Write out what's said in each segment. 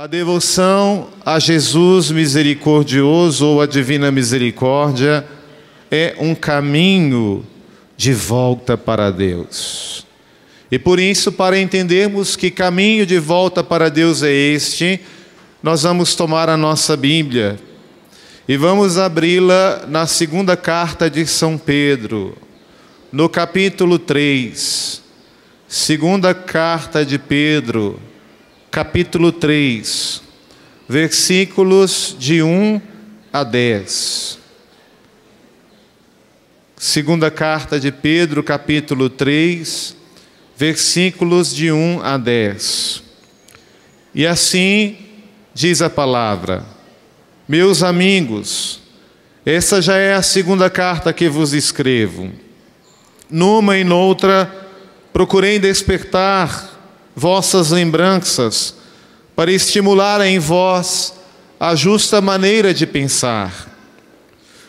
A devoção a Jesus misericordioso ou a divina misericórdia é um caminho de volta para Deus. E por isso, para entendermos que caminho de volta para Deus é este, nós vamos tomar a nossa Bíblia e vamos abri-la na segunda carta de São Pedro, no capítulo 3. Segunda carta de Pedro, capítulo 3, versículos de 1 a 10. Segunda carta de Pedro, capítulo 3, versículos de 1 a 10. E assim diz a palavra: Meus amigos, essa já é a segunda carta que vos escrevo. Numa e noutra procurei despertar vossas lembranças, para estimular em vós a justa maneira de pensar.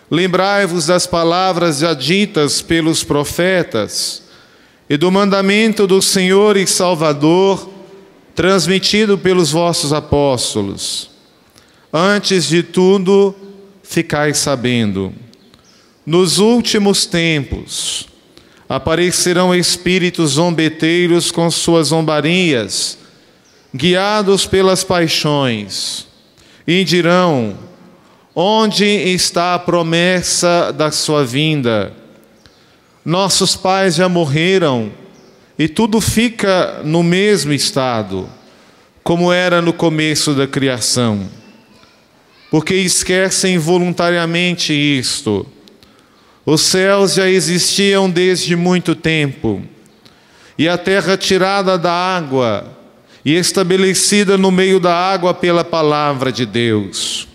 Lembrai-vos das palavras já ditas pelos profetas e do mandamento do Senhor e Salvador, transmitido pelos vossos apóstolos. Antes de tudo, ficai sabendo, nos últimos tempos aparecerão espíritos zombeteiros com suas zombarias, guiados pelas paixões, e dirão: onde está a promessa da sua vinda? Nossos pais já morreram e tudo fica no mesmo estado, como era no começo da criação. Porque esquecem voluntariamente isto. Os céus já existiam desde muito tempo, e a terra tirada da água e estabelecida no meio da água pela palavra de Deus.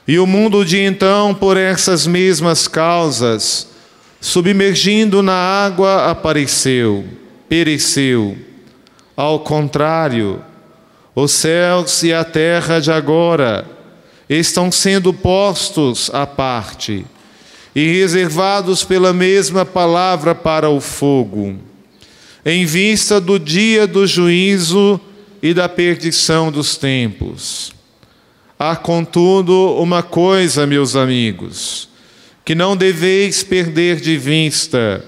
E o mundo de então, por essas mesmas causas, submergindo na água, pereceu. Ao contrário, os céus e a terra de agora estão sendo postos à parte e reservados pela mesma palavra para o fogo, em vista do dia do juízo e da perdição dos tempos. Há, contudo, uma coisa, meus amigos, que não deveis perder de vista.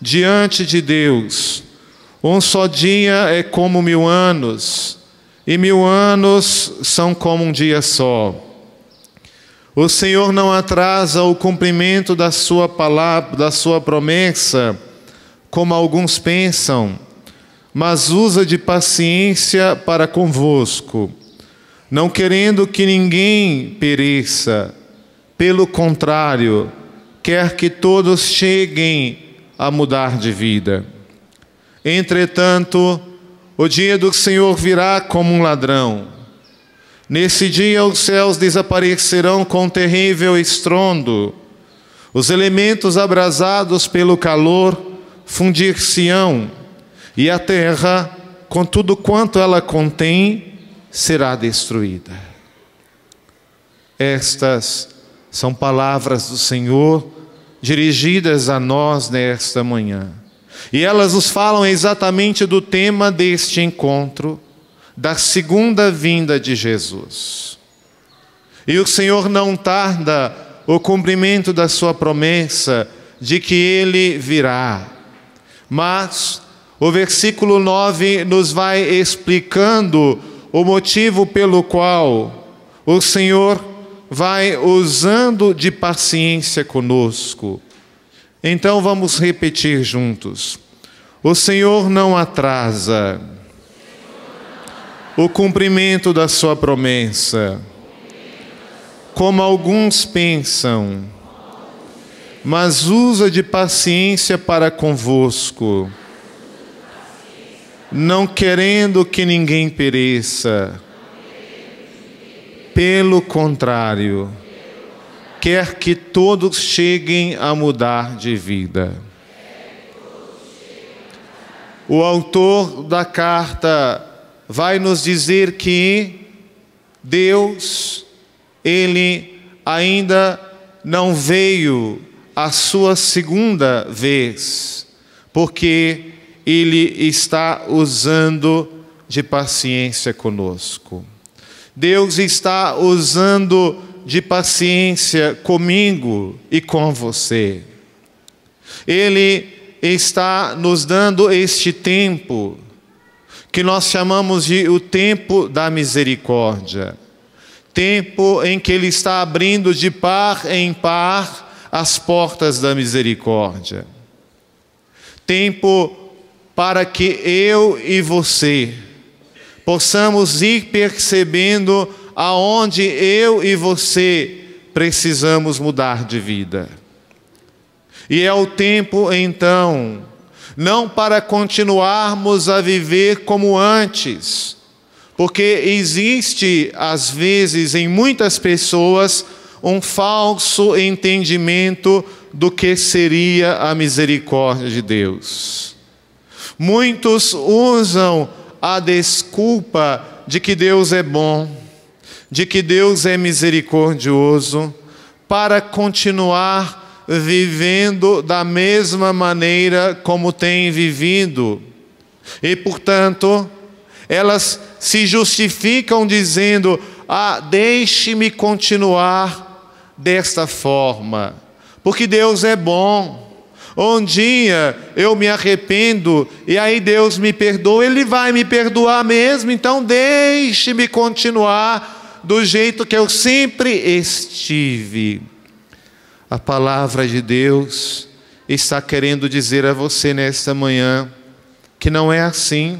Diante de Deus, um só dia é como 1000 anos, e 1000 anos são como um dia só. O Senhor não atrasa o cumprimento da sua palavra, da sua promessa, como alguns pensam, mas usa de paciência para convosco, não querendo que ninguém pereça. Pelo contrário, quer que todos cheguem a mudar de vida. Entretanto, o dia do Senhor virá como um ladrão. Nesse dia os céus desaparecerão com terrível estrondo. Os elementos abrasados pelo calor fundir-se-ão, e a terra, com tudo quanto ela contém, será destruída. Estas são palavras do Senhor dirigidas a nós nesta manhã. E elas nos falam exatamente do tema deste encontro, da segunda vinda de Jesus. E o Senhor não tarda o cumprimento da sua promessa de que Ele virá. Mas o versículo 9 nos vai explicando o motivo pelo qual o Senhor vai usando de paciência conosco. Então vamos repetir juntos. O Senhor não atrasa o cumprimento da sua promessa, como alguns pensam, mas usa de paciência para convosco, não querendo que ninguém pereça. Pelo contrário, quer que todos cheguem a mudar de vida. O autor da carta vai nos dizer que Deus, Ele ainda não veio a sua segunda vez, porque Ele está usando de paciência conosco. Deus está usando de paciência comigo e com você. Ele está nos dando este tempo que nós chamamos de o tempo da misericórdia. Tempo em que Ele está abrindo de par em par as portas da misericórdia. Tempo para que eu e você possamos ir percebendo aonde eu e você precisamos mudar de vida. E é o tempo, então, não para continuarmos a viver como antes, porque existe, às vezes, em muitas pessoas, um falso entendimento do que seria a misericórdia de Deus. Muitos usam a desculpa de que Deus é bom, de que Deus é misericordioso, para continuar vivendo da mesma maneira como tem vivido. E, portanto, elas se justificam dizendo: deixe-me continuar desta forma, porque Deus é bom. Um dia eu me arrependo e aí Deus me perdoa, Ele vai me perdoar mesmo, então deixe-me continuar do jeito que eu sempre estive. A palavra de Deus está querendo dizer a você nesta manhã que não é assim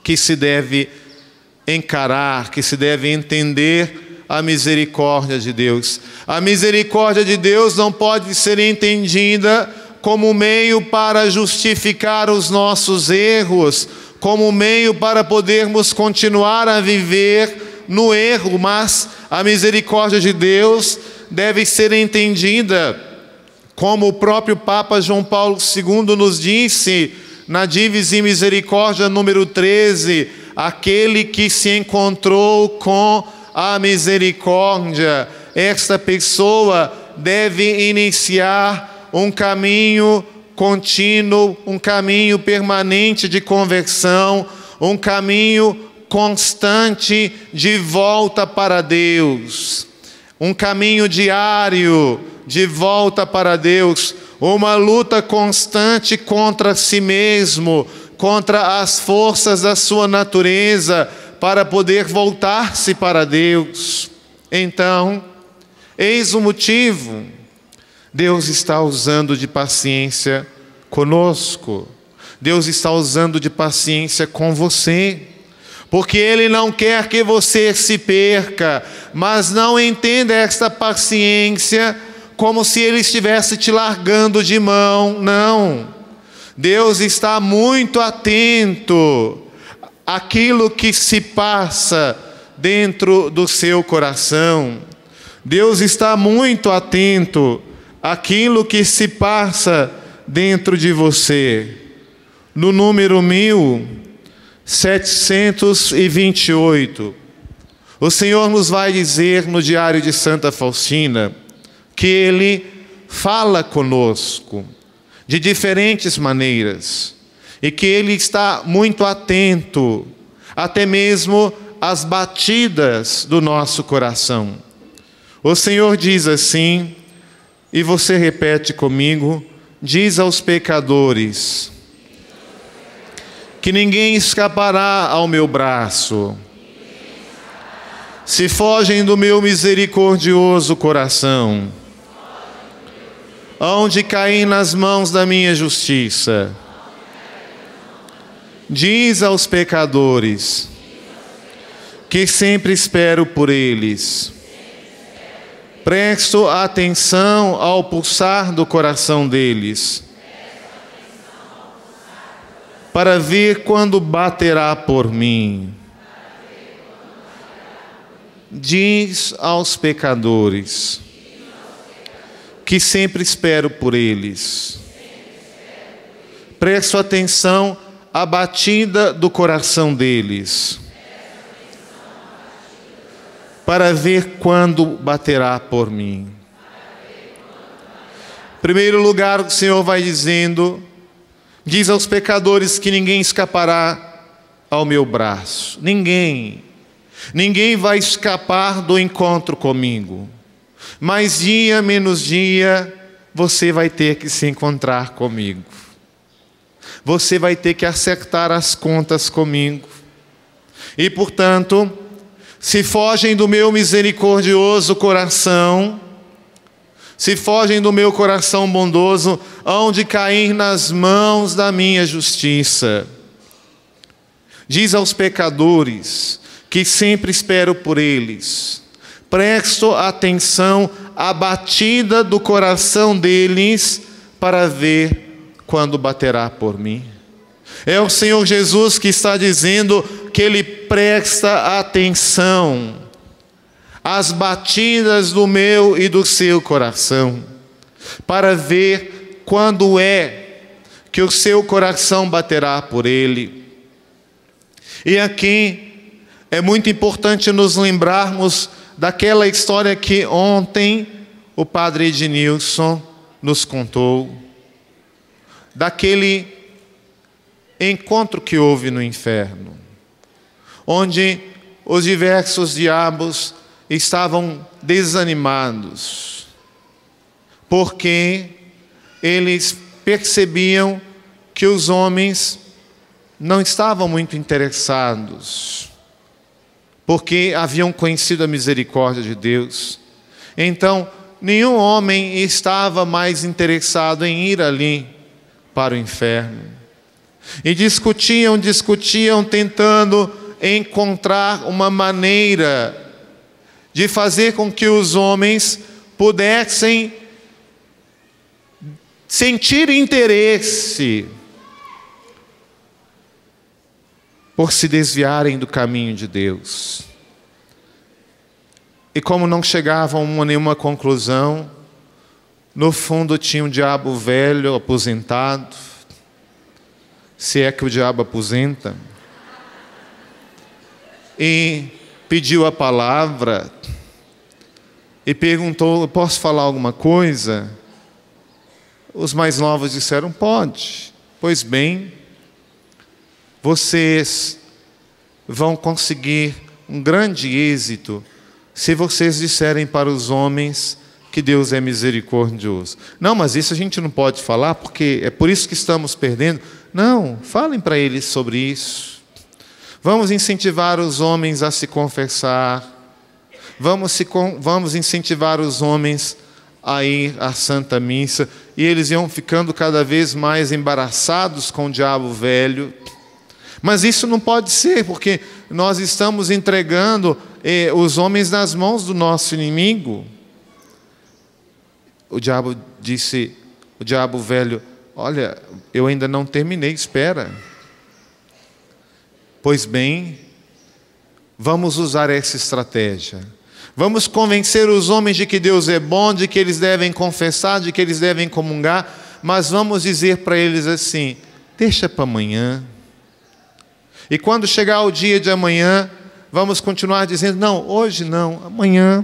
que se deve encarar, que se deve entender a misericórdia de Deus. A misericórdia de Deus não pode ser entendida como meio para justificar os nossos erros, como meio para podermos continuar a viver no erro, mas a misericórdia de Deus deve ser entendida como o próprio Papa João Paulo II nos disse na Divisi Misericórdia número 13, aquele que se encontrou com a misericórdia, esta pessoa deve iniciar um caminho contínuo, um caminho permanente de conversão, um caminho constante de volta para Deus, um caminho diário de volta para Deus, uma luta constante contra si mesmo, contra as forças da sua natureza, para poder voltar-se para Deus. Então, eis o motivo. Deus está usando de paciência conosco. Deus está usando de paciência com você. Porque Ele não quer que você se perca, mas não entenda esta paciência como se Ele estivesse te largando de mão. Não. Deus está muito atento àquilo que se passa dentro do seu coração. Deus está muito atento àquilo que se passa dentro de você. No número 1728, o Senhor nos vai dizer no Diário de Santa Faustina que Ele fala conosco de diferentes maneiras e que Ele está muito atento até mesmo às batidas do nosso coração. O Senhor diz assim, e você repete comigo: diz aos pecadores que ninguém escapará ao meu braço, se fogem do meu misericordioso coração, onde cair nas mãos da minha justiça. Diz aos pecadores que sempre espero por eles. Presto atenção ao pulsar do coração deles, para ver quando baterá por mim. Diz aos pecadores que sempre espero por eles. Presto atenção à batida do coração deles, para ver quando baterá por mim. Em primeiro lugar, o Senhor vai dizendo: diz aos pecadores que ninguém escapará ao meu braço. Ninguém. Ninguém vai escapar do encontro comigo. Mas dia menos dia, você vai ter que se encontrar comigo. Você vai ter que acertar as contas comigo. E, portanto, se fogem do meu misericordioso coração, se fogem do meu coração bondoso, hão de cair nas mãos da minha justiça. Diz aos pecadores que sempre espero por eles. Presto atenção à batida do coração deles para ver quando baterá por mim. É o Senhor Jesus que está dizendo que Ele presta atenção às batidas do meu e do seu coração, para ver quando é que o seu coração baterá por Ele. E aqui é muito importante nos lembrarmos daquela história que ontem o padre Ednilson nos contou, daquele encontro que houve no inferno, onde os diversos diabos estavam desanimados, porque eles percebiam que os homens não estavam muito interessados, porque haviam conhecido a misericórdia de Deus. Então, nenhum homem estava mais interessado em ir ali para o inferno. E discutiam, tentando encontrar uma maneira de fazer com que os homens pudessem sentir interesse por se desviarem do caminho de Deus. E como não chegavam a nenhuma conclusão, no fundo tinha um diabo velho, aposentado, se é que o diabo aposenta, e pediu a palavra e perguntou: posso falar alguma coisa? Os mais novos disseram: pode. Pois bem, vocês vão conseguir um grande êxito se vocês disserem para os homens que Deus é misericordioso. Não, mas isso a gente não pode falar, porque é por isso que estamos perdendo. Não, falem para eles sobre isso. Vamos incentivar os homens a se confessar. Vamos incentivar os homens a ir à Santa Missa. E eles iam ficando cada vez mais embaraçados com o diabo velho. Mas isso não pode ser, porque nós estamos entregando os homens nas mãos do nosso inimigo. O diabo disse, o diabo velho: olha, eu ainda não terminei, espera. Pois bem, vamos usar essa estratégia. Vamos convencer os homens de que Deus é bom, de que eles devem confessar, de que eles devem comungar, mas vamos dizer para eles assim: deixa para amanhã. E quando chegar o dia de amanhã, vamos continuar dizendo: não, hoje não, amanhã.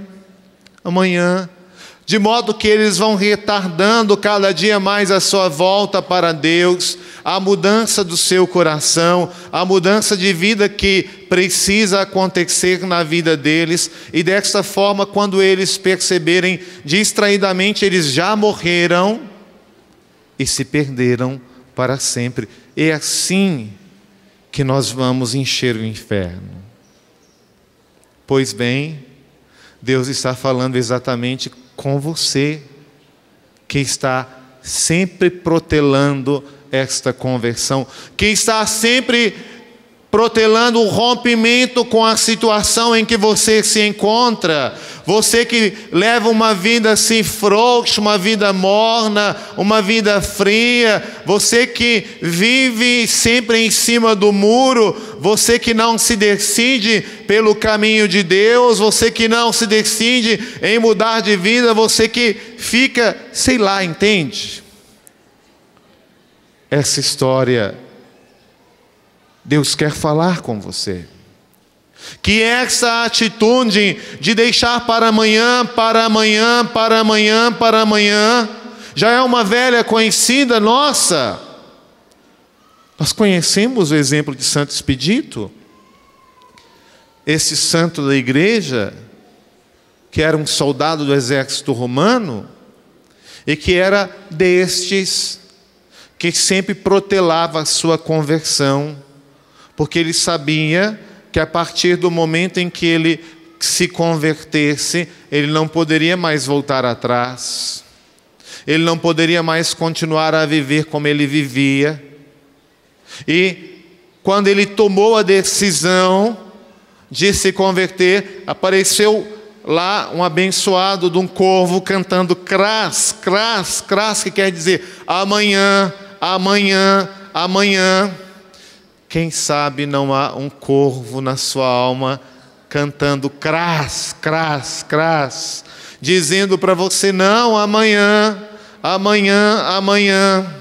De modo que eles vão retardando cada dia mais a sua volta para Deus, a mudança do seu coração, a mudança de vida que precisa acontecer na vida deles. E desta forma, quando eles perceberem distraidamente, eles já morreram e se perderam para sempre. É assim que nós vamos encher o inferno. Pois bem, Deus está falando exatamente com você, que está sempre protelando esta conversão, que está sempre protelando o rompimento com a situação em que você se encontra. Você que leva uma vida assim frouxa, uma vida morna, uma vida fria, você que vive sempre em cima do muro, você que não se decide pelo caminho de Deus, você que não se decide em mudar de vida, você que fica, sei lá, entende? Essa história, Deus quer falar com você. Que essa atitude de deixar para amanhã, já é uma velha conhecida nossa. Nós conhecemos o exemplo de Santo Expedito. esse santo da igreja, que era um soldado do exército romano, e que era destes que sempre protelava a sua conversão, porque ele sabia que a partir do momento em que ele se convertesse, ele não poderia mais voltar atrás, ele não poderia mais continuar a viver como ele vivia. E quando ele tomou a decisão de se converter, apareceu lá um abençoado de um corvo cantando cras, cras, cras, que quer dizer amanhã, amanhã, amanhã. Quem sabe não há um corvo na sua alma cantando cras, cras, cras, dizendo para você: não, amanhã, amanhã, amanhã.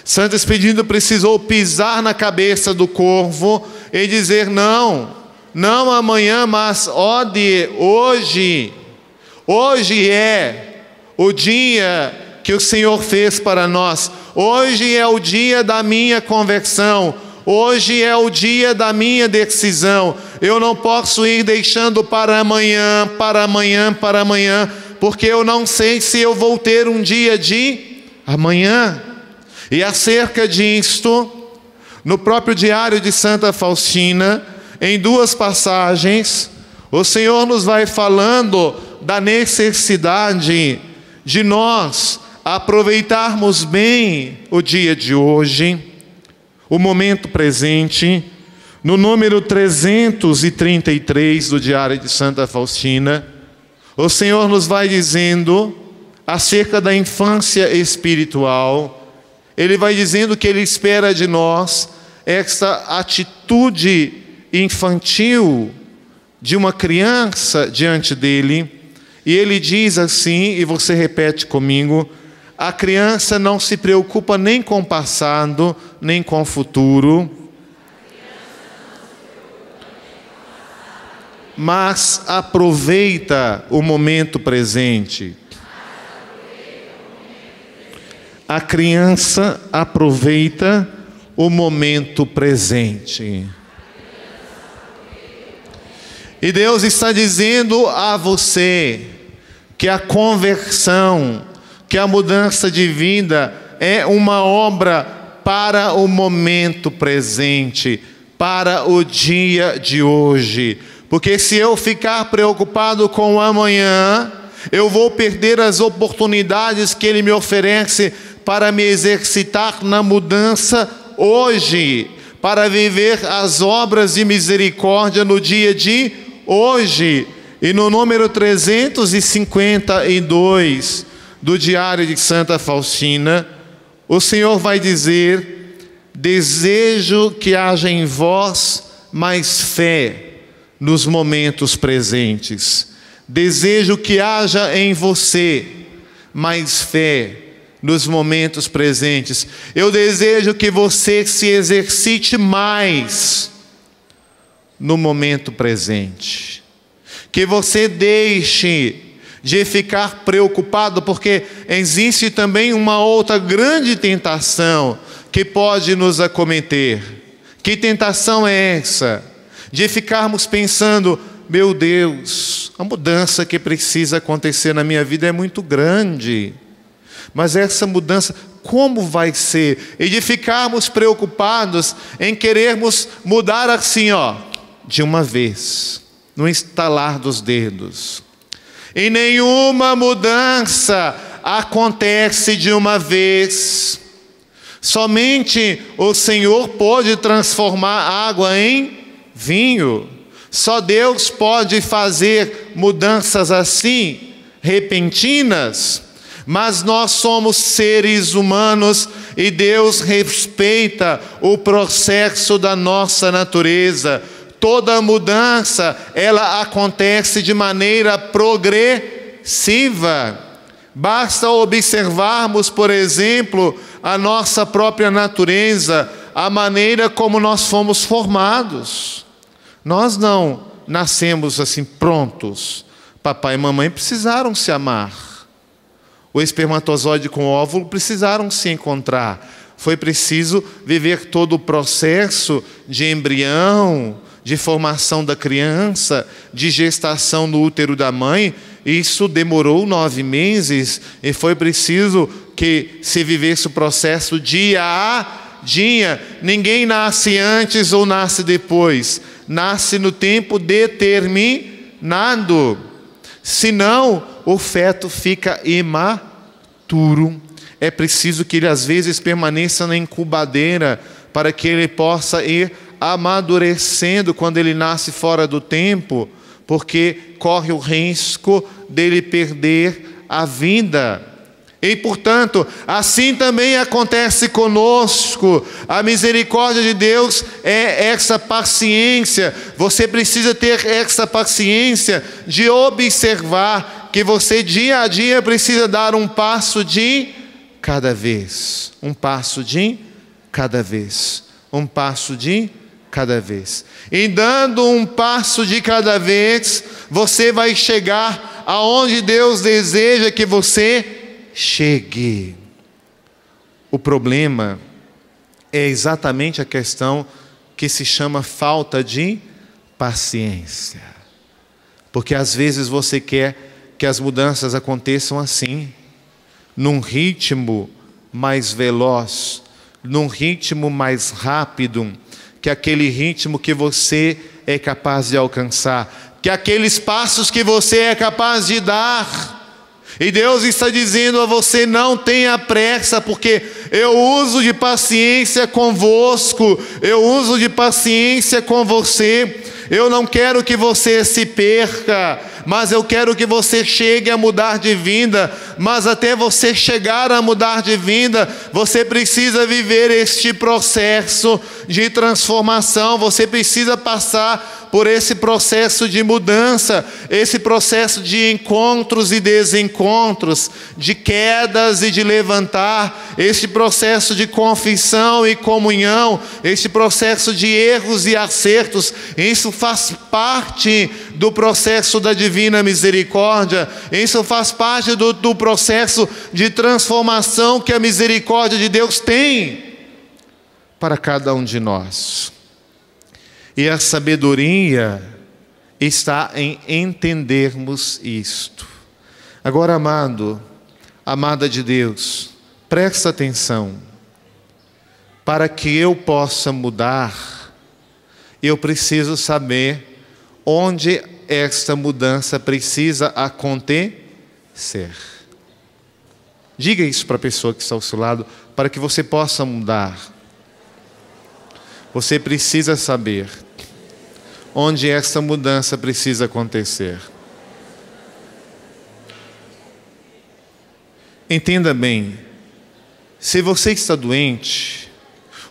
Santo Expedito precisou pisar na cabeça do corvo e dizer: não, não amanhã, mas hoje. Hoje é o dia que o Senhor fez para nós. Hoje é o dia da minha conversão. Hoje é o dia da minha decisão. Eu não posso ir deixando para amanhã, para amanhã, para amanhã, porque eu não sei se eu vou ter um dia de amanhã. E acerca disto, no próprio diário de Santa Faustina, em 2 passagens, o Senhor nos vai falando da necessidade de nós aproveitarmos bem o dia de hoje, o momento presente. No número 333 do diário de Santa Faustina, o Senhor nos vai dizendo acerca da infância espiritual. Ele vai dizendo que Ele espera de nós essa atitude infantil de uma criança diante dEle. E Ele diz assim, e você repete comigo: a criança não se preocupa nem com o passado, nem com o futuro, mas aproveita o momento presente. A criança aproveita o momento presente. E Deus está dizendo a você que a conversão, que a mudança de vida é uma obra para o momento presente, para o dia de hoje. Porque se eu ficar preocupado com o amanhã, eu vou perder as oportunidades que Ele me oferece para me exercitar na mudança hoje, para viver as obras de misericórdia no dia de hoje. E no número 352 do diário de Santa Faustina, o Senhor vai dizer: desejo que haja em vós mais fé nos momentos presentes. Desejo que haja em você mais fé nos momentos presentes. Eu desejo que você se exercite mais no momento presente. Que você deixe de ficar preocupado, porque existe também uma outra grande tentação que pode nos acometer. Que tentação é essa? De ficarmos pensando: meu Deus, a mudança que precisa acontecer na minha vida é muito grande, mas essa mudança, como vai ser? E de ficarmos preocupados em querermos mudar assim, de uma vez, no estalar dos dedos. E nenhuma mudança acontece de uma vez. Somente o Senhor pode transformar água em vinho. Só Deus pode fazer mudanças assim, repentinas. Mas nós somos seres humanos e Deus respeita o processo da nossa natureza. Toda mudança, ela acontece de maneira progressiva. Basta observarmos, por exemplo, a nossa própria natureza, a maneira como nós fomos formados. Nós não nascemos assim prontos. Papai e mamãe precisaram se amar. O espermatozoide com o óvulo precisaram se encontrar. Foi preciso viver todo o processo de embrião, de formação da criança, de gestação no útero da mãe, isso demorou 9 meses e foi preciso que se vivesse o processo dia a dia. Ninguém nasce antes ou nasce depois, nasce no tempo determinado. Senão, o feto fica imaturo. É preciso que ele às vezes permaneça na incubadeira para que ele possa ir amadurecendo quando ele nasce fora do tempo, porque corre o risco dele perder a vida. E, portanto, assim também acontece conosco. A misericórdia de Deus é essa paciência. Você precisa ter essa paciência de observar que você dia a dia precisa dar um passo de cada vez. Um passo de cada vez. Um passo de cada vez. E dando um passo de cada vez, você vai chegar aonde Deus deseja que você chegue. O problema é exatamente a questão que se chama falta de paciência. Porque às vezes você quer que as mudanças aconteçam assim, num ritmo mais veloz, num ritmo mais rápido, que aquele ritmo que você é capaz de alcançar, que aqueles passos que você é capaz de dar. E Deus está dizendo a você: não tenha pressa, porque eu uso de paciência convosco, eu uso de paciência com você. Eu não quero que você se perca, mas eu quero que você chegue a mudar de vida. Mas até você chegar a mudar de vida, você precisa viver este processo de transformação. Você precisa passar por esse processo de mudança, esse processo de encontros e desencontros, de quedas e de levantar, este processo de confissão e comunhão, este processo de erros e acertos. Isso faz parte do processo da divina misericórdia. Isso faz parte do processo de transformação que a misericórdia de Deus tem para cada um de nós. E a sabedoria está em entendermos isto. Agora, amado, amada de Deus, presta atenção. Para que eu possa mudar, eu preciso saber onde esta mudança precisa acontecer. Diga isso para a pessoa que está ao seu lado, para que você possa mudar. Você precisa saber onde esta mudança precisa acontecer. Entenda bem, se você está doente,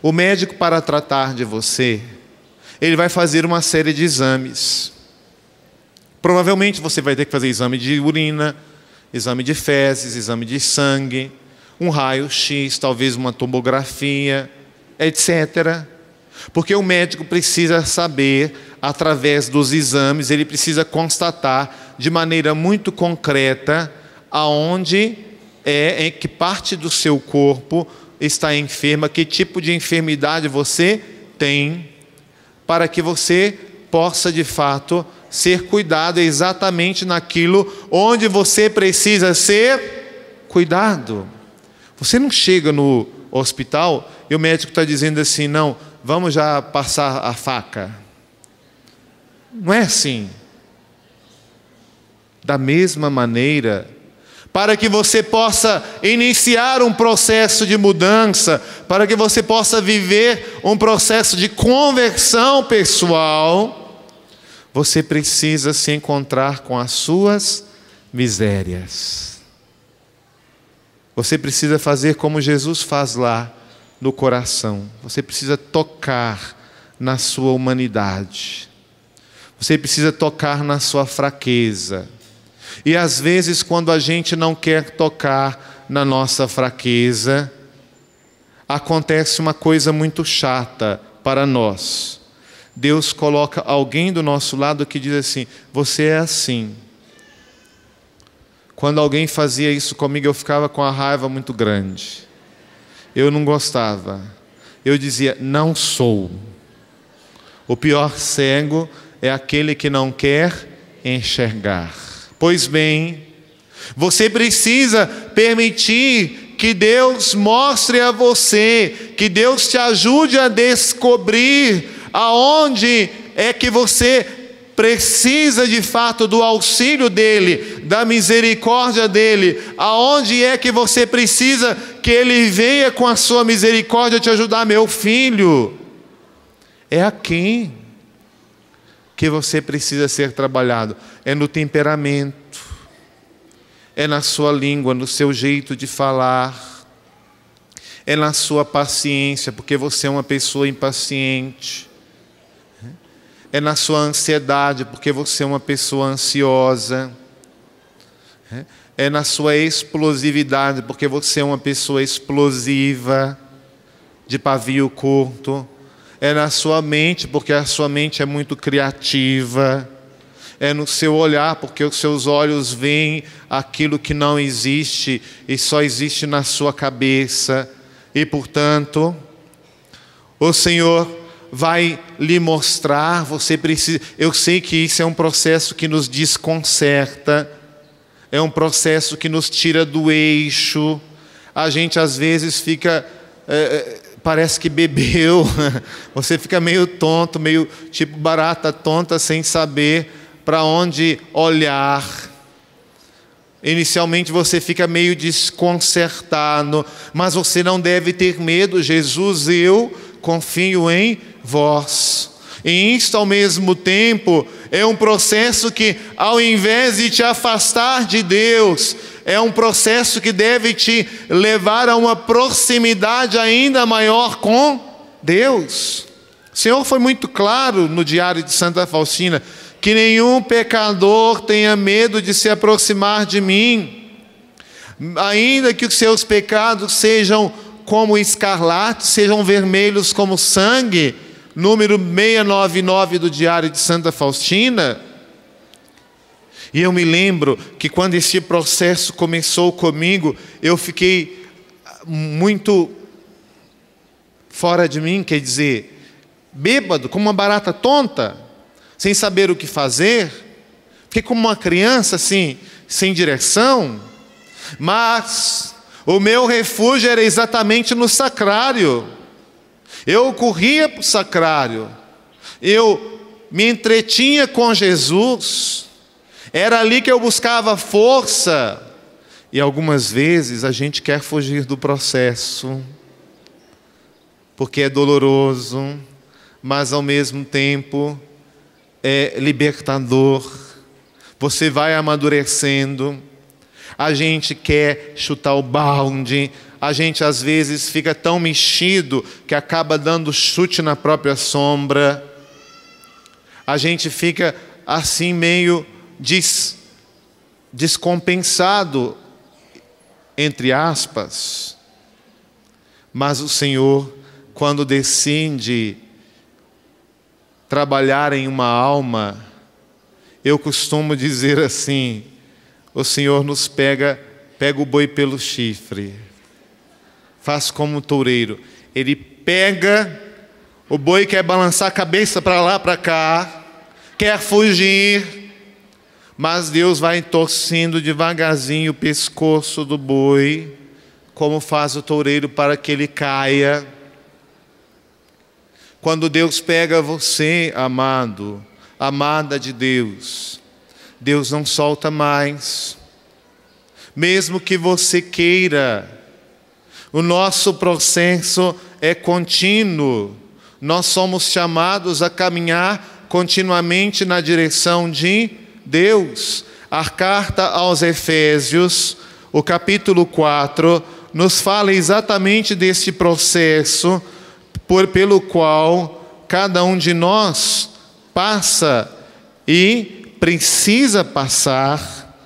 o médico, para tratar de você, ele vai fazer uma série de exames. Provavelmente você vai ter que fazer exame de urina, exame de fezes, exame de sangue, um raio-x, talvez uma tomografia, etc. Porque o médico precisa saber, através dos exames, ele precisa constatar de maneira muito concreta aonde em que parte do seu corpo está enferma, que tipo de enfermidade você tem, para que você possa de fato ser cuidado exatamente naquilo onde você precisa ser cuidado. Você não chega no hospital e o médico está dizendo assim: não, vamos já passar a faca. Não é assim. Da mesma maneira, para que você possa iniciar um processo de mudança, para que você possa viver um processo de conversão pessoal, você precisa se encontrar com as suas misérias. Você precisa fazer como Jesus faz lá no coração. Você precisa tocar na sua humanidade. Você precisa tocar na sua fraqueza. E às vezes, quando a gente não quer tocar na nossa fraqueza, acontece uma coisa muito chata para nós. Deus coloca alguém do nosso lado que diz assim: você é assim. Quando alguém fazia isso comigo, eu ficava com a raiva muito grande. Eu não gostava. Eu dizia: não sou. O pior cego é aquele que não quer enxergar. Pois bem, você precisa permitir que Deus mostre a você, que Deus te ajude a descobrir aonde é que você precisa de fato do auxílio dEle, da misericórdia dEle, aonde é que você precisa que Ele venha com a sua misericórdia te ajudar, meu filho. É aqui que você precisa ser trabalhado, é no temperamento, é na sua língua, no seu jeito de falar, é na sua paciência, porque você é uma pessoa impaciente, é na sua ansiedade, porque você é uma pessoa ansiosa, é na sua explosividade, porque você é uma pessoa explosiva, de pavio curto, é na sua mente, porque a sua mente é muito criativa, é no seu olhar, porque os seus olhos veem aquilo que não existe e só existe na sua cabeça, e portanto, o Senhor vai lhe mostrar, você precisa. Eu sei que isso é um processo que nos desconcerta, é um processo que nos tira do eixo. A gente às vezes fica, parece que bebeu, você fica meio tonto, meio tipo barata tonta, sem saber para onde olhar. Inicialmente você fica meio desconcertado, mas você não deve ter medo. Jesus, eu confio em vós. E isto ao mesmo tempo é um processo que, ao invés de te afastar de Deus, é um processo que deve te levar a uma proximidade ainda maior com Deus. O Senhor foi muito claro no Diário de Santa Faustina, que nenhum pecador tenha medo de se aproximar de mim, ainda que os seus pecados sejam como escarlate, sejam vermelhos como sangue, número 699 do Diário de Santa Faustina. E eu me lembro que quando esse processo começou comigo, eu fiquei muito fora de mim, quer dizer, bêbado, como uma barata tonta, sem saber o que fazer. Fiquei como uma criança assim, sem direção. Mas o meu refúgio era exatamente no sacrário. Eu corria para o sacrário, eu me entretinha com Jesus, era ali que eu buscava força. E algumas vezes a gente quer fugir do processo, porque é doloroso, mas ao mesmo tempo é libertador. Você vai amadurecendo. A gente quer chutar o balde, a gente às vezes fica tão mexido que acaba dando chute na própria sombra. A gente fica assim meio descompensado, entre aspas. Mas o Senhor, quando decide trabalhar em uma alma, eu costumo dizer assim: o Senhor nos pega o boi pelo chifre, faz como um toureiro. Ele pega o boi, quer balançar a cabeça para lá, para cá, quer fugir, mas Deus vai torcendo devagarzinho o pescoço do boi, como faz o toureiro para que ele caia. Quando Deus pega você, amado, amada de Deus, Deus não solta mais, mesmo que você queira. O nosso processo é contínuo, nós somos chamados a caminhar continuamente na direção de Deus. A carta aos Efésios, o capítulo 4, nos fala exatamente desse processo pelo qual cada um de nós passa e precisa passar.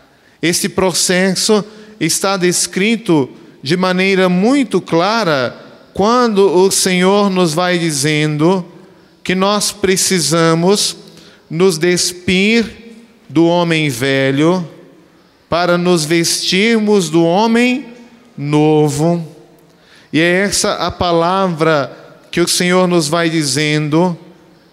Esse processo está descrito de maneira muito clara quando o Senhor nos vai dizendo que nós precisamos nos despir do homem velho para nos vestirmos do homem novo. E é essa a palavra que o Senhor nos vai dizendo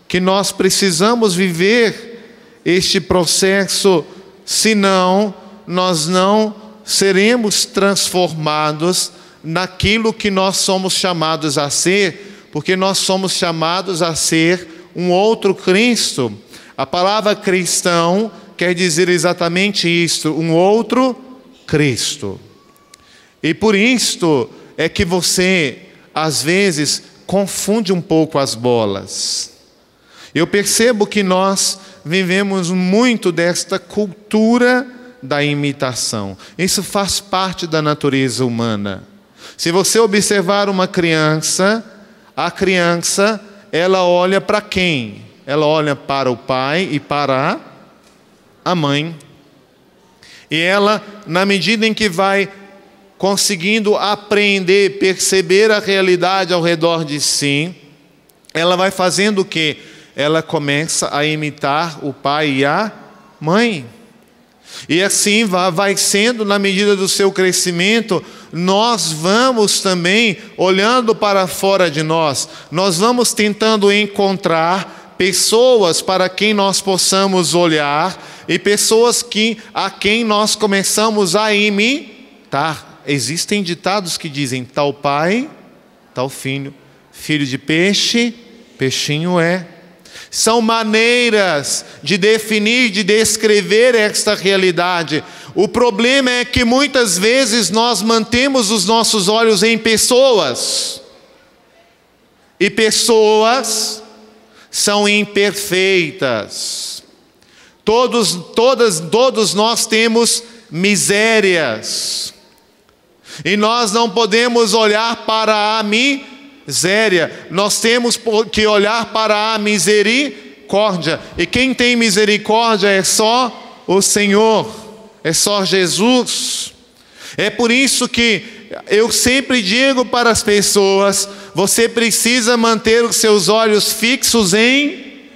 que nós precisamos viver este processo, senão nós não seremos transformados naquilo que nós somos chamados a ser, porque nós somos chamados a ser um outro Cristo. A palavra cristão quer dizer exatamente isto, um outro Cristo. E por isto é que você, às vezes, confunde um pouco as bolas. Eu percebo que nós vivemos muito desta cultura da imitação. Isso faz parte da natureza humana. Se você observar uma criança, a criança, ela olha para quem? Ela olha para o pai e para a mãe. E ela, na medida em que vai conseguindo aprender, perceber a realidade ao redor de si, ela vai fazendo o quê? Ela começa a imitar o pai e a mãe. E assim vai sendo, na medida do seu crescimento, nós vamos também olhando para fora de nós, nós vamos tentando encontrar pessoas para quem nós possamos olhar e pessoas a quem nós começamos a imitar. Existem ditados que dizem: tal pai, tal filho, filho de peixe, peixinho é. São maneiras de definir, de descrever esta realidade. O problema é que muitas vezes nós mantemos os nossos olhos em pessoas. E pessoas são imperfeitas. Todos nós temos misérias. E nós não podemos olhar para a miséria, nós temos que olhar para a misericórdia. E quem tem misericórdia é só o Senhor, é só Jesus. É por isso que eu sempre digo para as pessoas: você precisa manter os seus olhos fixos em...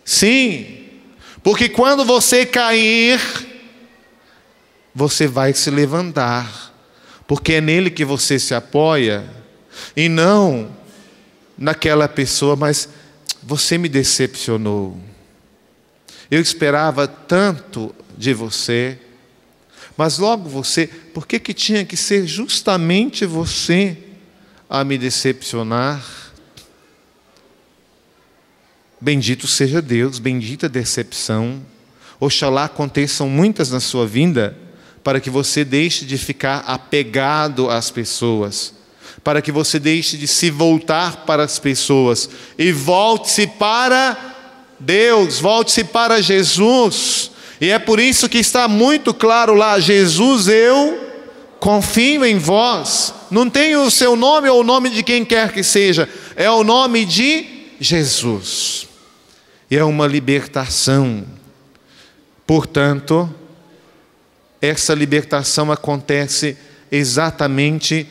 Sim, porque quando você cair, você vai se levantar, porque é nele que você se apoia, e não naquela pessoa. Mas você me decepcionou, eu esperava tanto de você, mas logo você, por que tinha que ser justamente você a me decepcionar? Bendito seja Deus, bendita decepção. Oxalá aconteçam muitas na sua vida, para que você deixe de ficar apegado às pessoas, para que você deixe de se voltar para as pessoas e volte-se para Deus, volte-se para Jesus. E é por isso que está muito claro lá: Jesus, eu confio em vós. Não tem o seu nome ou o nome de quem quer que seja, é o nome de Jesus. E é uma libertação. Portanto, essa libertação acontece exatamente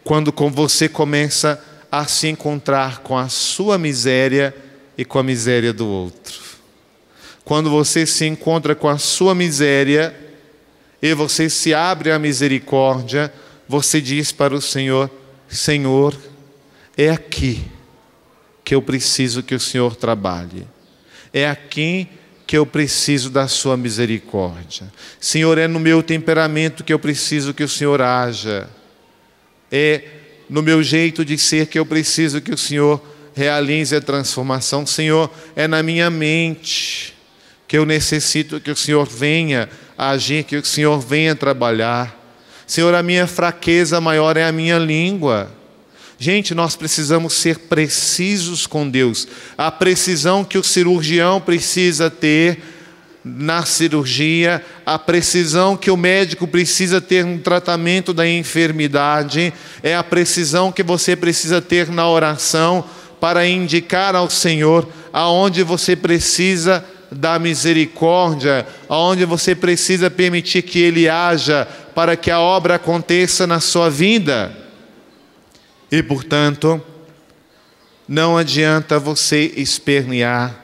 quando você começa a se encontrar com a sua miséria e com a miséria do outro. Quando você se encontra com a sua miséria e você se abre à misericórdia, você diz para o Senhor: Senhor, é aqui que eu preciso que o Senhor trabalhe. É aqui que eu preciso da sua misericórdia. Senhor, é no meu temperamento que eu preciso que o Senhor haja. É no meu jeito de ser que eu preciso que o Senhor realize a transformação. Senhor, é na minha mente que eu necessito que o Senhor venha agir, que o Senhor venha trabalhar. Senhor, a minha fraqueza maior é a minha língua. Gente, nós precisamos ser precisos com Deus. A precisão que o cirurgião precisa ter na cirurgia, a precisão que o médico precisa ter no tratamento da enfermidade, é a precisão que você precisa ter na oração para indicar ao Senhor aonde você precisa da misericórdia, aonde você precisa permitir que Ele haja para que a obra aconteça na sua vida. E, portanto, não adianta você espernear,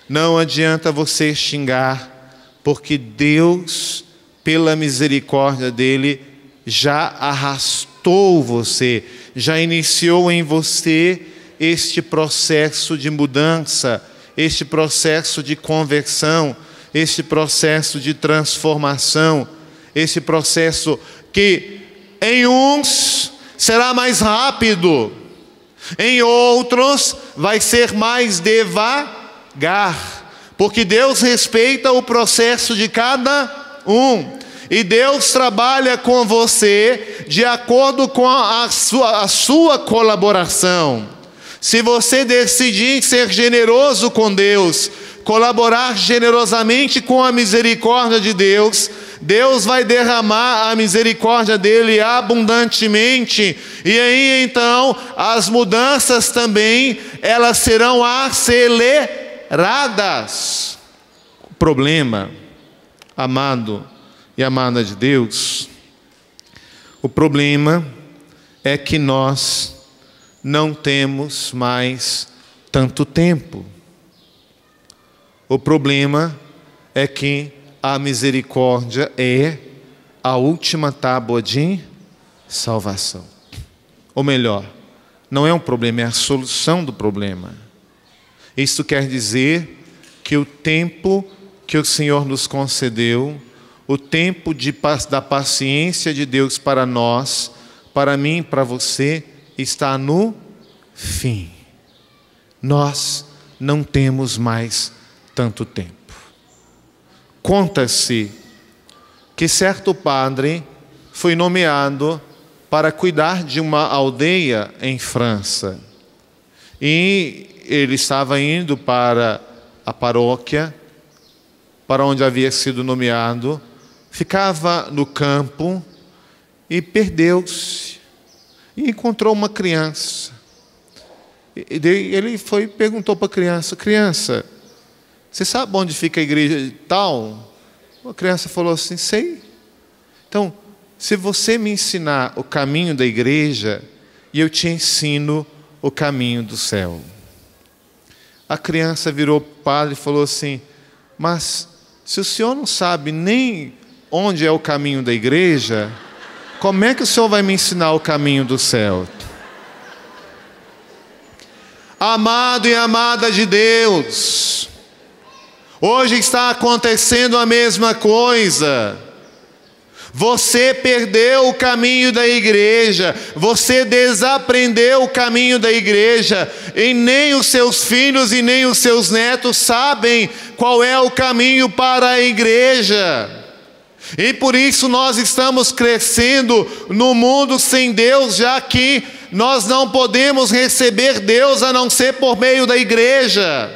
não adianta você xingar, porque Deus, pela misericórdia dEle, já arrastou você, já iniciou em você este processo de mudança, este processo de conversão, este processo de transformação, este processo que em uns será mais rápido, em outros vai ser mais devagar, porque Deus respeita o processo de cada um. E Deus trabalha com você de acordo com a sua colaboração. Se você decidir ser generoso com Deus, colaborar generosamente com a misericórdia de Deus, Deus vai derramar a misericórdia dele abundantemente. E aí então as mudanças também, elas serão aceleradas. O problema, amado e amada de Deus, o problema é que nós não temos mais tanto tempo. O problema é que a misericórdia é a última tábua de salvação. Ou melhor, não é um problema, é a solução do problema. Isso quer dizer que o tempo que o Senhor nos concedeu, o tempo da paciência de Deus para nós, para mim e para você, está no fim. Nós não temos mais tanto tempo. Conta-se que certo padre foi nomeado para cuidar de uma aldeia em França. E ele estava indo para a paróquia, para onde havia sido nomeado, ficava no campo e perdeu-se. E encontrou uma criança. Ele foi e perguntou para a criança: criança, você sabe onde fica a igreja tal? A criança falou assim: sei. Então, se você me ensinar o caminho da igreja, eu te ensino o caminho do céu. A criança virou para o padre e falou assim: mas se o senhor não sabe nem onde é o caminho da igreja, como é que o senhor vai me ensinar o caminho do céu? Amado e amada de Deus, hoje está acontecendo a mesma coisa. Você perdeu o caminho da igreja, você desaprendeu o caminho da igreja, e nem os seus filhos e nem os seus netos sabem qual é o caminho para a igreja. E por isso nós estamos crescendo no mundo sem Deus, já que nós não podemos receber Deus a não ser por meio da igreja.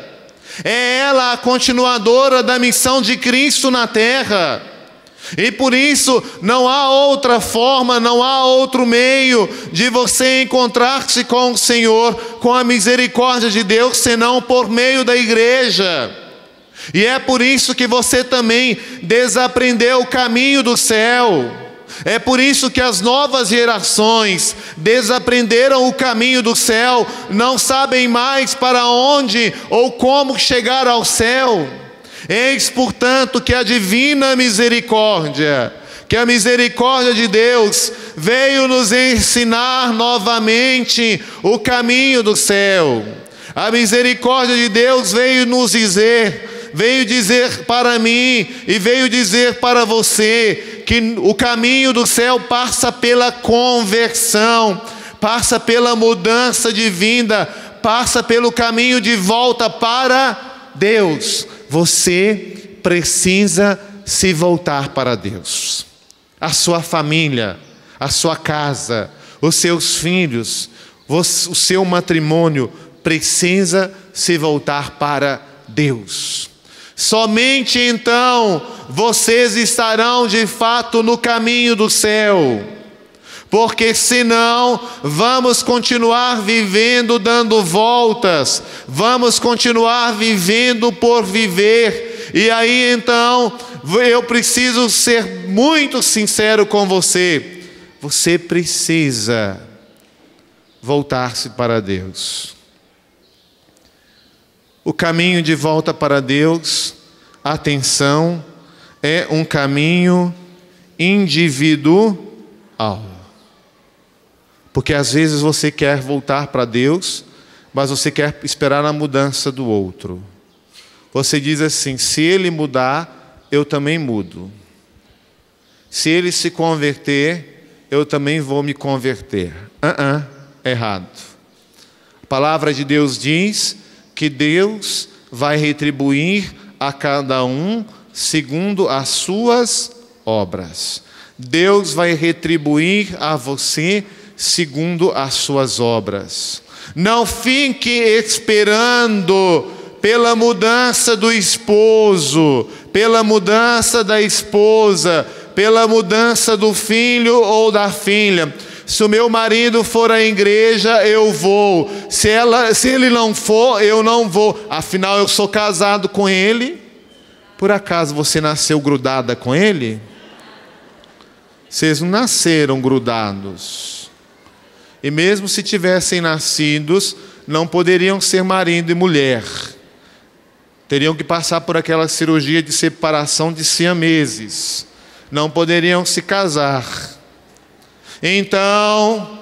É ela a continuadora da missão de Cristo na terra. E por isso não há outra forma, não há outro meio de você encontrar-se com o Senhor, com a misericórdia de Deus, senão por meio da igreja. E é por isso que você também desaprendeu o caminho do céu. É por isso que as novas gerações desaprenderam o caminho do céu, não sabem mais para onde ou como chegar ao céu. Eis, portanto, que a divina misericórdia, que a misericórdia de Deus veio nos ensinar novamente o caminho do céu. A misericórdia de Deus veio dizer para mim e veio dizer para você que o caminho do céu passa pela conversão, passa pela mudança de vida, passa pelo caminho de volta para Deus. Você precisa se voltar para Deus. A sua família, a sua casa, os seus filhos, o seu matrimônio precisa se voltar para Deus. Somente então vocês estarão de fato no caminho do céu. Porque senão vamos continuar vivendo dando voltas, vamos continuar vivendo por viver. E aí então eu preciso ser muito sincero com você. Você precisa voltar-se para Deus. O caminho de volta para Deus, atenção, é um caminho individual. Porque às vezes você quer voltar para Deus, mas você quer esperar a mudança do outro. Você diz assim: se ele mudar, eu também mudo. Se ele se converter, eu também vou me converter. Errado. A palavra de Deus diz que Deus vai retribuir a cada um segundo as suas obras. Deus vai retribuir a você segundo as suas obras. Não fique esperando pela mudança do esposo, pela mudança da esposa, pela mudança do filho ou da filha. Se o meu marido for à igreja, eu vou. Se ele não for, eu não vou. Afinal, eu sou casado com ele. Por acaso você nasceu grudada com ele? Vocês não nasceram grudados. E mesmo se tivessem nascidos, não poderiam ser marido e mulher. Teriam que passar por aquela cirurgia de separação de siameses. Não poderiam se casar. Então,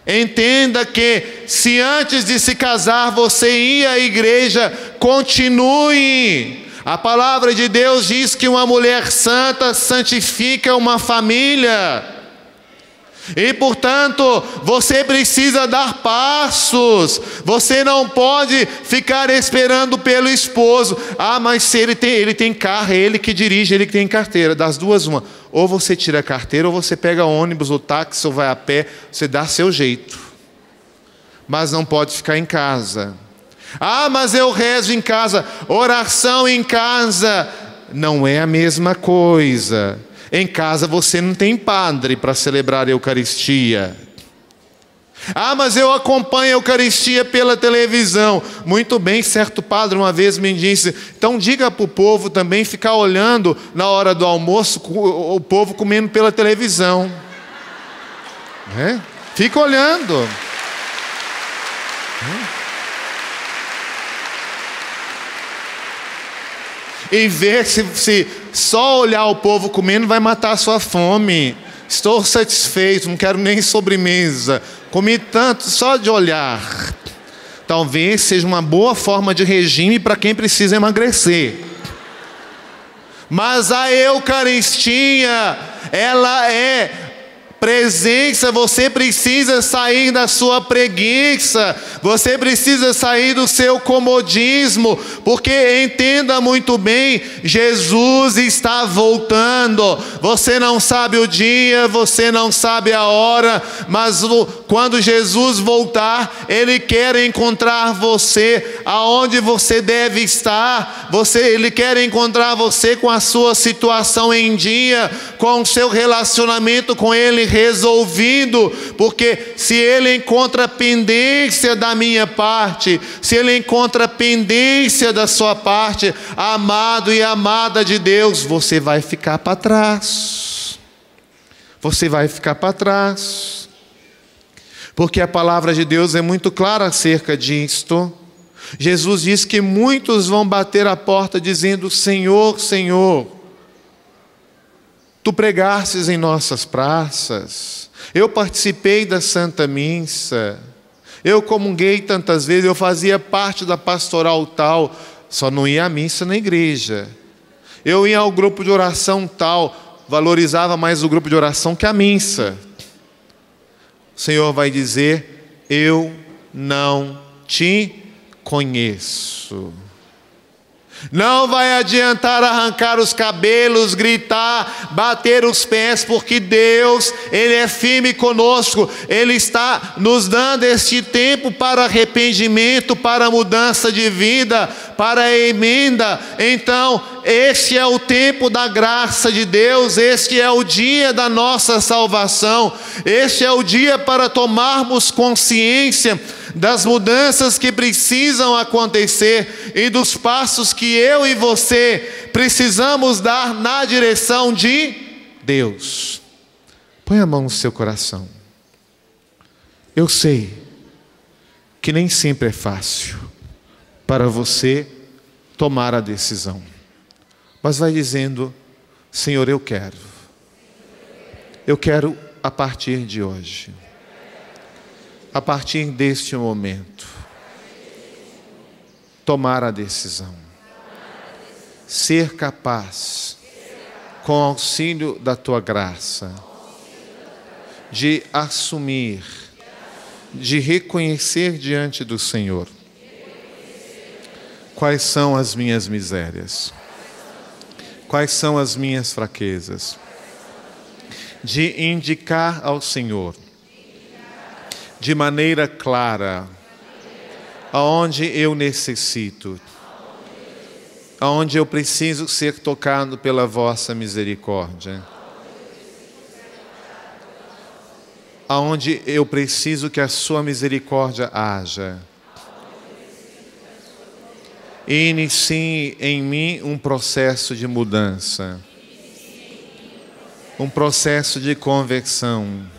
entenda que se antes de se casar você ia à igreja, continue. A palavra de Deus diz que uma mulher santa santifica uma família. E portanto, você precisa dar passos. Você não pode ficar esperando pelo esposo. Mas se ele tem carro, é ele que dirige, ele que tem carteira. Das duas, uma. Ou você tira a carteira, ou você pega ônibus, ou táxi, ou vai a pé. Você dá seu jeito. Mas não pode ficar em casa. Mas eu rezo em casa. Oração em casa não é a mesma coisa. Em casa você não tem padre para celebrar a Eucaristia. Mas eu acompanho a Eucaristia pela televisão. Muito bem, certo padre uma vez me disse: então diga para o povo também ficar olhando na hora do almoço, o povo comendo pela televisão. Fica olhando. E ver se só olhar o povo comendo vai matar a sua fome. Estou satisfeito, não quero nem sobremesa. Comi tanto só de olhar. Talvez seja uma boa forma de regime para quem precisa emagrecer. Mas a Eucaristia, ela é presença. Você precisa sair da sua preguiça, você precisa sair do seu comodismo, porque entenda muito bem, Jesus está voltando. Você não sabe o dia, você não sabe a hora, mas quando Jesus voltar, Ele quer encontrar você aonde você deve estar. Ele quer encontrar você com a sua situação em dia, com o seu relacionamento com Ele resolvido, porque se Ele encontra pendência da minha parte, se Ele encontra pendência da sua parte, amado e amada de Deus, você vai ficar para trás. Você vai ficar para trás. Porque a palavra de Deus é muito clara acerca disto. Jesus diz que muitos vão bater a porta dizendo: Senhor, Senhor, Tu pregastes em nossas praças, eu participei da Santa Missa, eu comunguei tantas vezes, eu fazia parte da pastoral tal, só não ia à missa na igreja. Eu ia ao grupo de oração tal, valorizava mais o grupo de oração que a missa. O Senhor vai dizer: eu não te conheço. Não vai adiantar arrancar os cabelos, gritar, bater os pés, porque Deus, Ele é firme conosco. Ele está nos dando este tempo para arrependimento, para mudança de vida, para a emenda. Então, este é o tempo da graça de Deus, este é o dia da nossa salvação, este é o dia para tomarmos consciência das mudanças que precisam acontecer e dos passos que eu e você precisamos dar na direção de Deus. Põe a mão no seu coração. Eu sei que nem sempre é fácil para você tomar a decisão, mas vai dizendo: Senhor, eu quero a partir de hoje, a partir deste momento, tomar a decisão, ser capaz, com auxílio da tua graça, de assumir, de reconhecer diante do Senhor quais são as minhas misérias, quais são as minhas fraquezas, de indicar ao Senhor de maneira clara aonde eu necessito, aonde eu preciso ser tocado pela vossa misericórdia, aonde eu preciso que a sua misericórdia haja e inicie em mim um processo de mudança, um processo de conversão,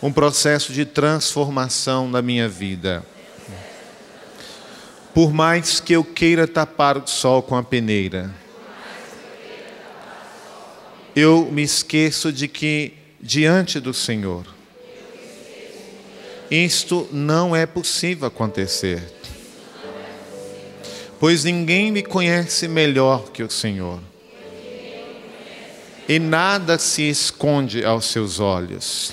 um processo de transformação da minha vida. Por mais que eu queira tapar o sol com a peneira, eu me esqueço de que, diante do Senhor, isto não é possível acontecer. Pois ninguém me conhece melhor que o Senhor. E nada se esconde aos seus olhos.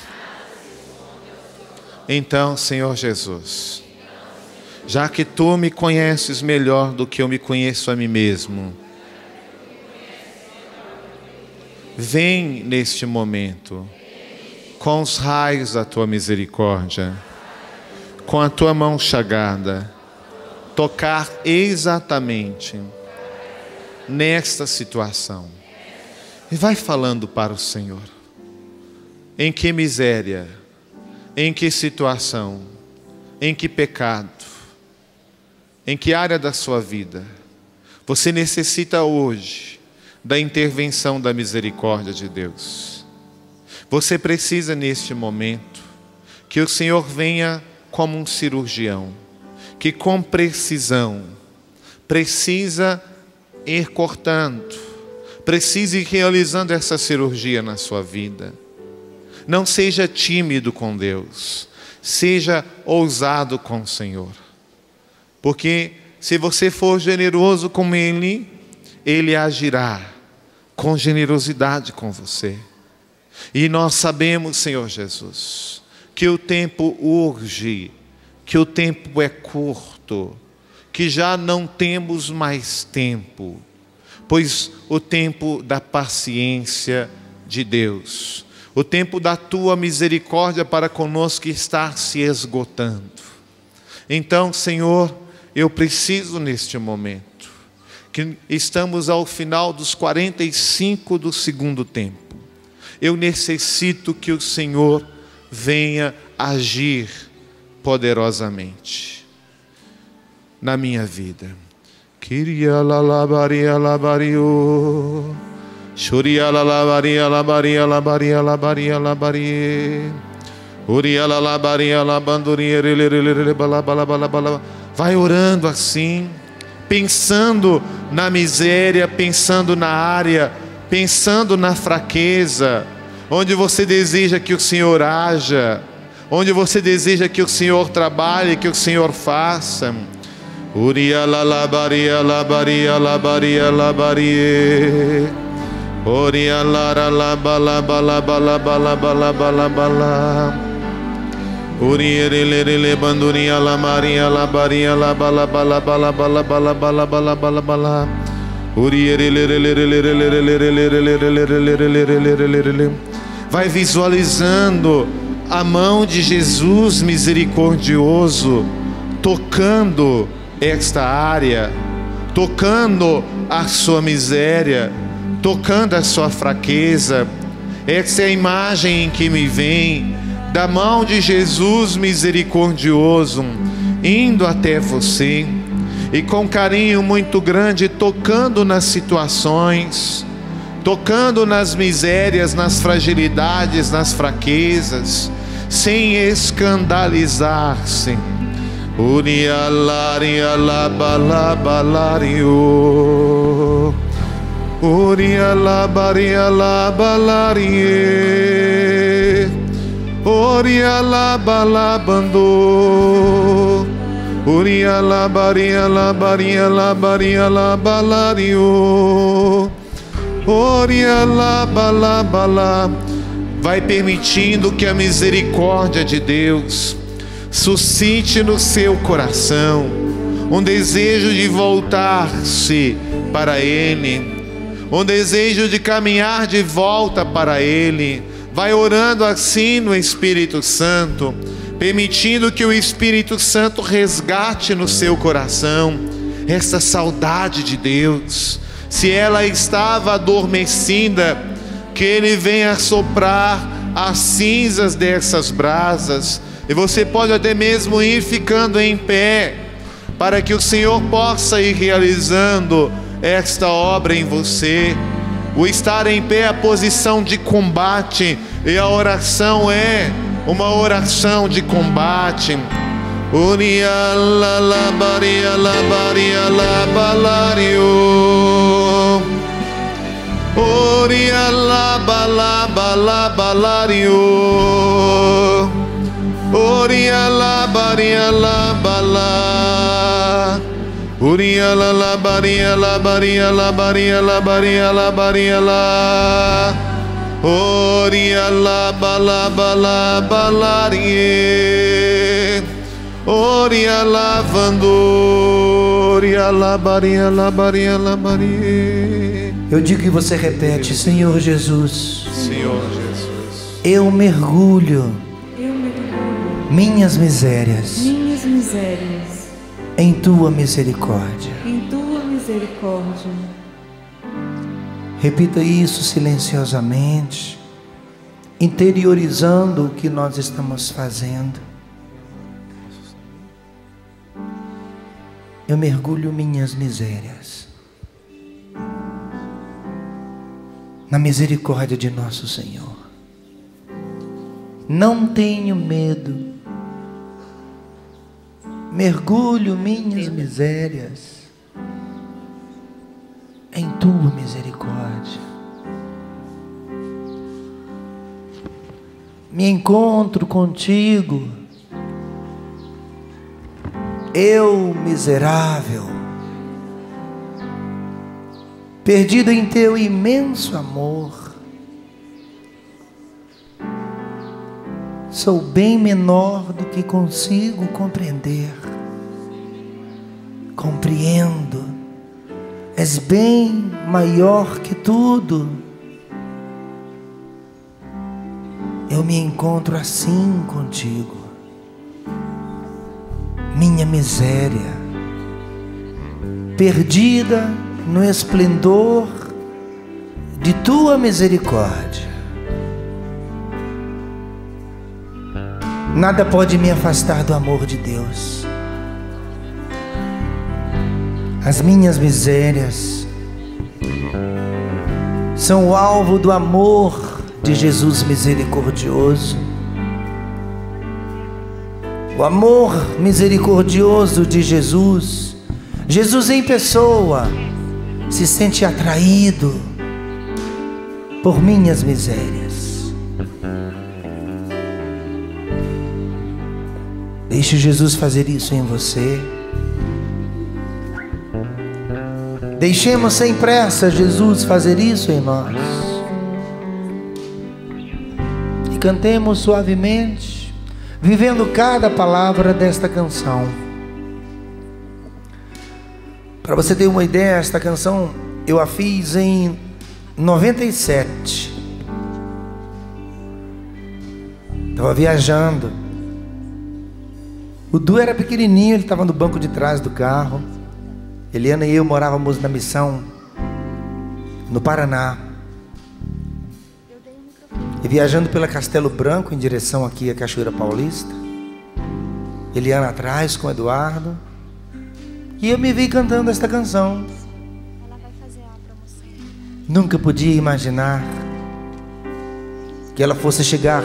Então, Senhor Jesus, já que Tu me conheces melhor do que eu me conheço a mim mesmo, vem neste momento, com os raios da Tua misericórdia, com a Tua mão chagada, tocar exatamente nesta situação. E vai falando para o Senhor. Em que miséria, em que situação, em que pecado, em que área da sua vida você necessita hoje da intervenção da misericórdia de Deus. Você precisa neste momento que o Senhor venha como um cirurgião, que com precisão precisa ir cortando, precisa ir realizando essa cirurgia na sua vida. Não seja tímido com Deus, seja ousado com o Senhor. Porque se você for generoso com Ele, Ele agirá com generosidade com você. E nós sabemos, Senhor Jesus, que o tempo urge, que o tempo é curto, que já não temos mais tempo, pois o tempo da paciência de Deus, o tempo da Tua misericórdia para conosco está se esgotando. Então, Senhor, eu preciso neste momento, que estamos ao final dos 45 do segundo tempo, eu necessito que o Senhor venha agir poderosamente na minha vida. Kiria lalabaria labario, Shuria lalabaria labaria labaria labaria labaria, Uria lalabaria labanduria balabalabala. Vai orando assim, pensando na miséria, pensando na área, pensando na fraqueza, onde você deseja que o Senhor haja, onde você deseja que o Senhor trabalhe, que o Senhor faça. Uria lalabaria labaria labaria labaria, Uria lara labalabalabalabalabalabala, Urielelele banduria la maria la baria la bala bala bala bala bala bala bala bala bala, vai visualizando a mão de Jesus misericordioso tocando esta área, tocando a sua miséria, tocando a sua fraqueza. Essa é a imagem em que me vem da mão de Jesus misericordioso indo até você e com carinho muito grande tocando nas situações, tocando nas misérias, nas fragilidades, nas fraquezas, sem escandalizar-se. Urialaria labalabalario, Urialabaria labalarie, Oria labalabando, Uria la baria la baria la baria la balario. Oria la bala bala. Vai permitindo que a misericórdia de Deus suscite no seu coração um desejo de voltar-se para Ele, um desejo de caminhar de volta para Ele. Vai orando assim no Espírito Santo, permitindo que o Espírito Santo resgate no seu coração essa saudade de Deus. Se ela estava adormecida, que Ele venha soprar as cinzas dessas brasas, e você pode até mesmo ir ficando em pé, para que o Senhor possa ir realizando esta obra em você. O estar em pé é a posição de combate, e a oração é uma oração de combate. Uria la la baria la baria la balario. Uria la bala bala balario. Uria la baria la bala. Uria la baria la baria la baria la baria la baria la. Uria la bala bala balarie. Oria lavando, oria la baria la baria la baria. Eu digo e você repete: Senhor Jesus, Senhor Jesus, eu mergulho minhas misérias em tua misericórdia. Repita isso silenciosamente, interiorizando o que nós estamos fazendo. Eu mergulho minhas misérias na misericórdia de nosso Senhor. Não tenho medo. Mergulho minhas misérias em tua misericórdia. Me encontro contigo, eu miserável, perdido em teu imenso amor. Sou bem menor do que consigo compreender. Compreendo, és bem maior que tudo. Eu me encontro assim contigo. Minha miséria, perdida no esplendor de tua misericórdia. Nada pode me afastar do amor de Deus. As minhas misérias são o alvo do amor de Jesus misericordioso. O amor misericordioso de Jesus. Jesus em pessoa se sente atraído por minhas misérias. Deixe Jesus fazer isso em você. Deixemos sem pressa Jesus fazer isso em nós. E cantemos suavemente, vivendo cada palavra desta canção. Para você ter uma ideia, esta canção eu a fiz em 97. Estava viajando. O Du era pequenininho, ele estava no banco de trás do carro. Eliana e eu morávamos na missão no Paraná. E viajando pela Castelo Branco em direção aqui à Cachoeira Paulista. Eliana atrás com o Eduardo. E eu me vi cantando esta canção. Ela vai fazer uma promoção. Nunca podia imaginar que ela fosse chegar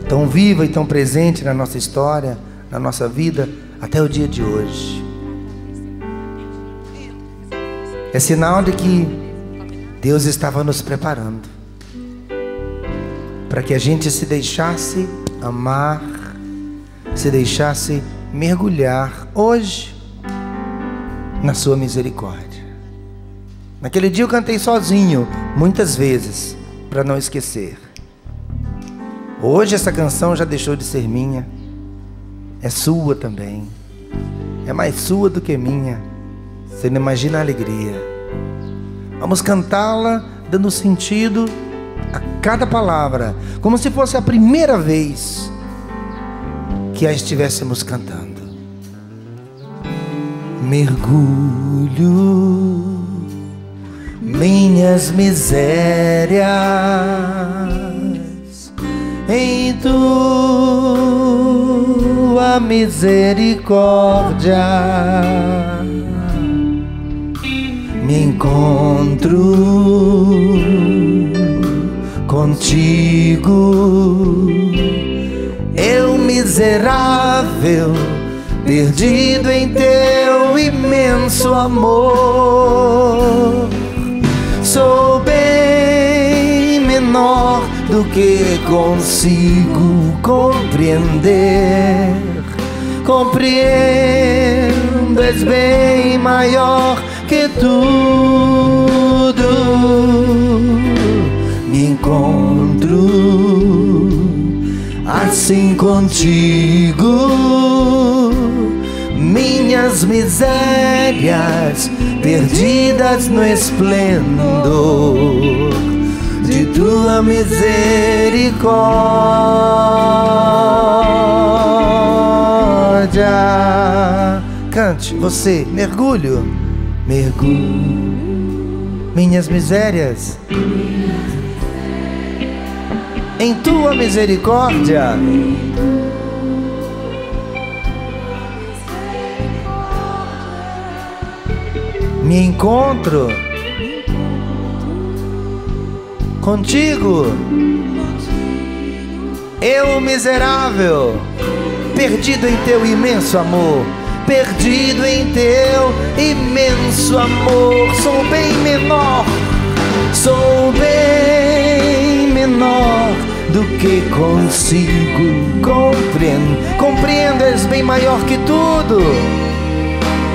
tão viva e tão presente na nossa história, na nossa vida, até o dia de hoje. É sinal de que Deus estava nos preparando para que a gente se deixasse amar, se deixasse mergulhar hoje, na sua misericórdia. Naquele dia eu cantei sozinho, muitas vezes, para não esquecer. Hoje essa canção já deixou de ser minha, é sua também. É mais sua do que minha. Você não imagina a alegria. Vamos cantá-la dando sentido a cada palavra, como se fosse a primeira vez que a estivéssemos cantando. Mergulho minhas misérias em tua misericórdia. Me encontro contigo, eu miserável, perdido em teu imenso amor. Sou bem menor do que consigo compreender. Compreendo, és bem maior que tudo. Me encontro assim contigo, minhas misérias perdidas no esplendor de tua misericórdia. Cante, você, mergulho, mergulho, minhas misérias em tua misericórdia. Me encontro contigo, eu miserável, perdido em teu imenso amor. Perdido em teu imenso amor. Sou bem menor, sou bem menor do que consigo compreender. Compreendo, és bem maior que tudo.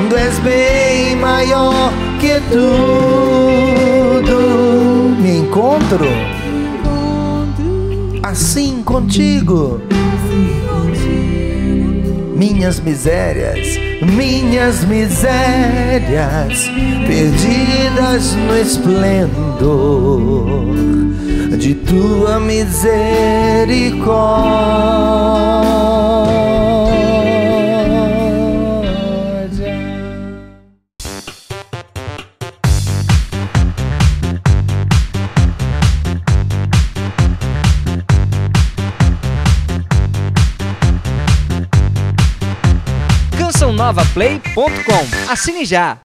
Tu és bem maior que tudo. Me encontro assim contigo. Minhas misérias perdidas no esplendor de tua misericórdia. CançãoNovaPlay.com. Assine já!